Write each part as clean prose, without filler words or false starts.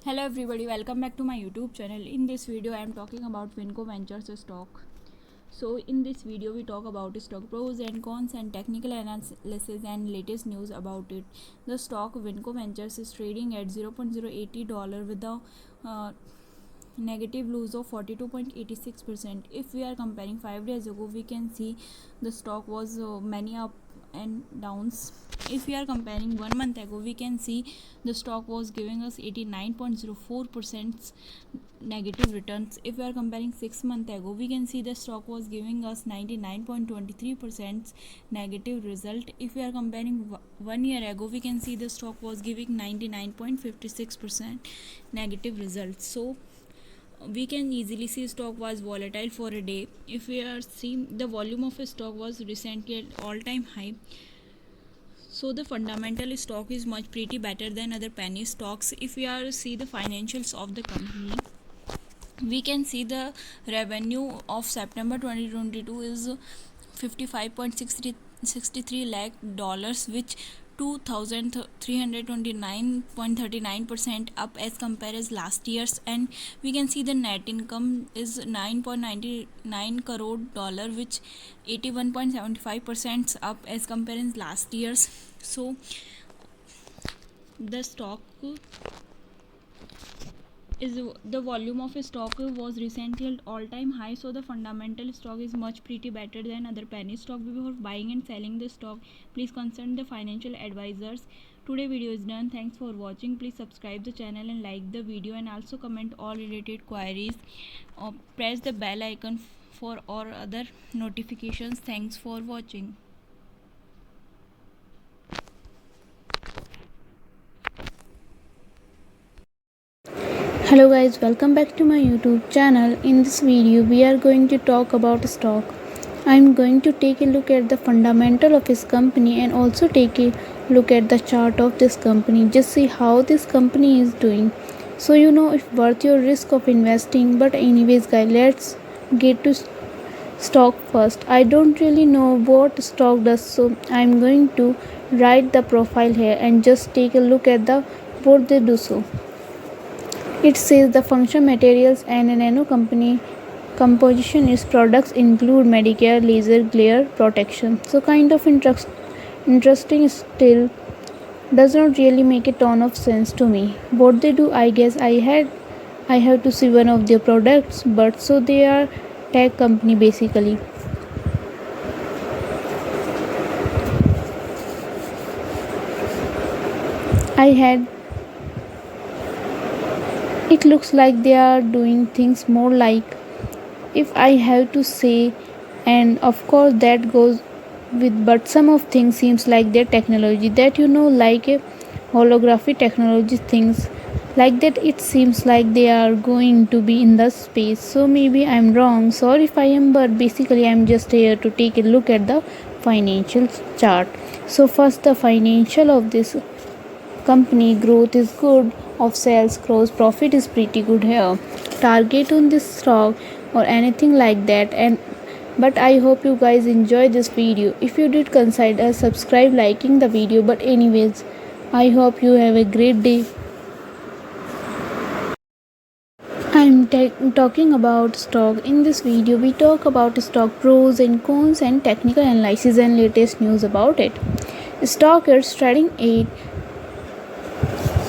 Hello everybody, welcome back to my YouTube channel. In this video I am talking about Vinco Ventures stock. So in this video we talk about stock pros and cons and technical analysis and latest news about it. The stock Vinco Ventures is trading at $0.080 with a negative loss of 42.86%. If we are comparing 5 days ago, we can see the stock was many up and downs. If we are comparing 1 month ago, we can see the stock was giving us 89.04% negative returns. If we are comparing 6 months ago, we can see the stock was giving us 99.23% negative result. If we are comparing 1 year ago, we can see the stock was giving 99.56% negative results. So we can easily see stock was volatile for a day. If we are seeing the volume of a stock was recently at all-time high, so the fundamental stock is much pretty better than other penny stocks. If we are see the financials of the company, we can see the revenue of September 2022 is 55.63 lakh dollars, which 2329.39% up as compared as last year's, and we can see the net income is 9.99 crore dollar, which 81.75% up as compared as last year's. So the stock is the volume of stock was recently at all-time high, so the fundamental stock is much pretty better than other penny stock. Before buying and selling the stock, please consult the financial advisors. Today video is done. Thanks for watching. Please subscribe the channel and like the video, and also comment all related queries. Press the bell icon for all other notifications. Thanks for watching. Hello guys, welcome back to my YouTube channel. In this video we are going to talk about stock. I am going to take a look at the fundamental of this company and also take a look at the chart of this company. Just see how this company is doing, so you know if worth your risk of investing. But anyways guys, let's get to stock first. I don't really know what stock does, so I am going to write the profile here and just take a look at the what they do. So it says the function materials and a nano company composition. Its products include Medicare laser glare protection. So kind of interesting, still does not really make a ton of sense to me. What they do, I guess I have to see one of their products, but so they are tech company basically. It looks like they are doing things more like, if I have to say, and of course that goes with, but some of things seems like their technology, that you know, like a holography technology, things like that. It seems like they are going to be in the space, so maybe I'm wrong, sorry if I am, but basically I'm just here to take a look at the financial chart. So first, the financial of this company growth is good, of sales, gross profit is pretty good here. Target on this stock or anything like that, and but I hope you guys enjoy this video. If you did, consider subscribe, liking the video. But anyways, I hope you have a great day. I'm talking about stock. In this video we talk about stock pros and cons and technical analysis and latest news about it. Stock is trading 8.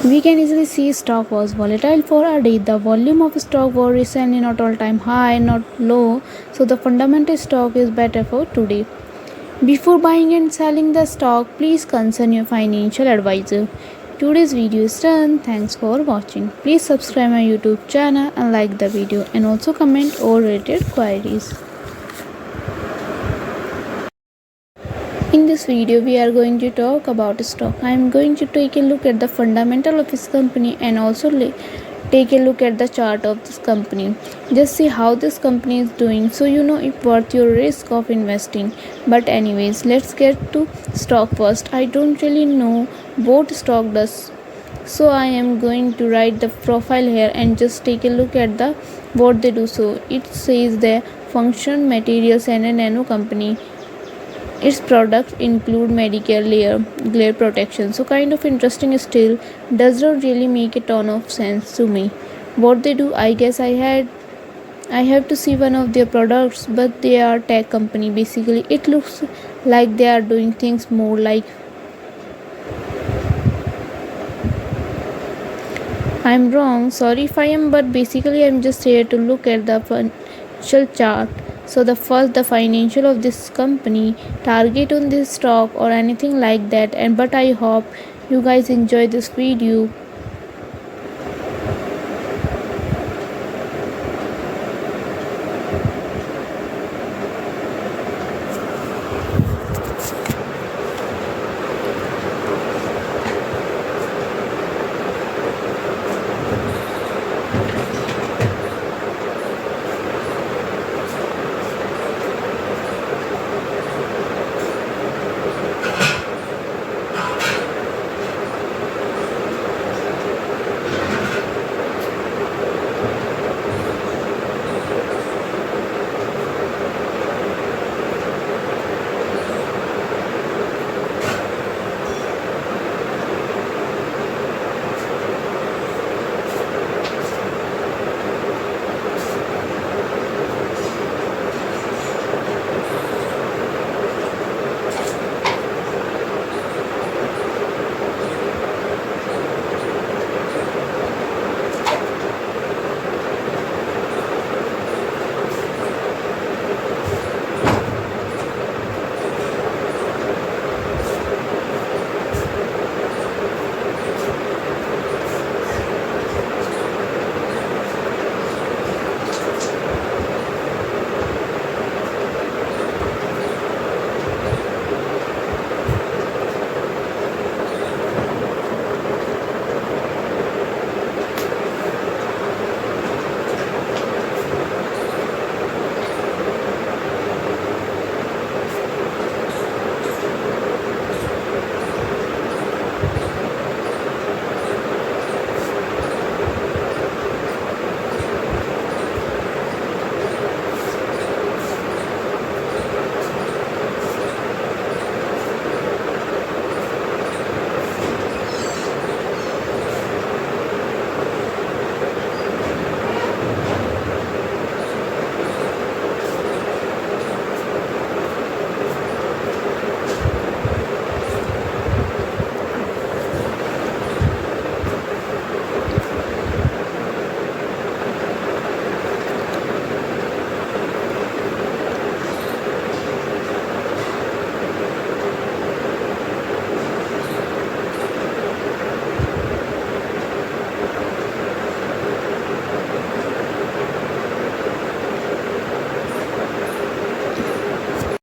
We can easily see stock was volatile for a day. The volume of stock was recently not all-time high, not low, so the fundamental stock is better for today. Before buying and selling the stock, please consult your financial advisor. Today's video is done. Thanks for watching. Please subscribe my YouTube channel and like the video, and also comment all related queries. In this video we are going to talk about stock. I am going to take a look at the fundamental of this company and also take a look at the chart of this company. Just see how this company is doing, so you know if worth your risk of investing. But anyways, let's get to stock first. I don't really know what stock does, so I am going to write the profile here and just take a look at the what they do. So it says the function materials and a nano company Its products include Medicare glare protection, so kind of interesting still does not really make a ton of sense to me. What they do, I guess I have to see one of their products, but they are tech company basically. It looks like they are doing things more like I'm wrong, sorry if I am, but basically I'm just here to look at the financial chart. So the financial of this company, target on this stock or anything like that. And but I hope you guys enjoy this video.